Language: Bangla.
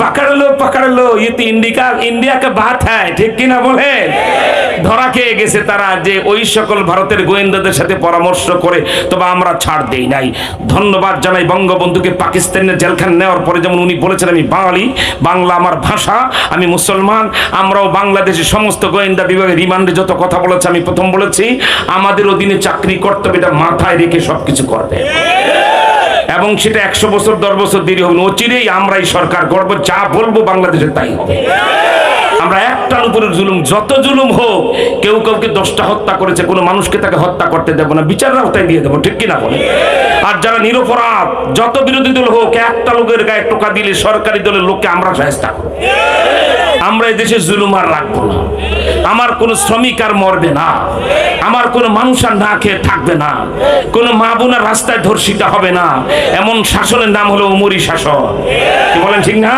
पकड़ लो ये तो इंडिया का बात है ठीक কি না বলেন ধরা খেয়ে গেছে তারা যে ওই সকল ভারতের গোয়েন্দাদের সাথে পরামর্শ করে তবে আমরা ছাড় দেই নাই ধন্যবাদ জানাই বঙ্গবন্ধুকে পাকিস্তানের জেলখানা নেওয়ার পরে যেমন উনি বলেছেন আমি বাঙালি বাংলা আমার ভাষা আমি মুসলমান আমরাও বাংলাদেশের সমস্ত গোয়েন্দা বিভাগের রিমান্ডে যত কথা বলেছে আমি প্রথম বলেছি আমাদের অধীনে চাকরি করতে হবে এটা মাথায় রেখে সবকিছু করবে এবং সেটা 100 বছর 10 বছর দেরি হবে না অচিরেই আমরাই সরকার গড়ব যা বলবো বাংলাদেশে তাই হবে আমরা একটার উপরে জুলুম যত জুলুম হোক কেউ কাউকে 10টা হত্যা করেছে কোনো মানুষকে তাকে হত্যা করতে দেব না বিচারের আওতায় দিয়ে দেবো ঠিক কি না বলে আর যারা নিরপরাধ যত বিরোধী দল হোক একটা লোকের গায়ে টোকা দিলে সরকারি দলের লোককে আমরা শায়েস্তা করব আমরা এই দেশে জুলুম আর রাখবো না আমার কোন শ্রমিক আর মরবে না আমার কোন মানুষ আর না খেয়ে থাকবে না কোন মা বোনের রাস্তায় ধর্ষিত হবে না এমন শাসনের নাম হলো উমরি শাসন কি বলেন ঠিক না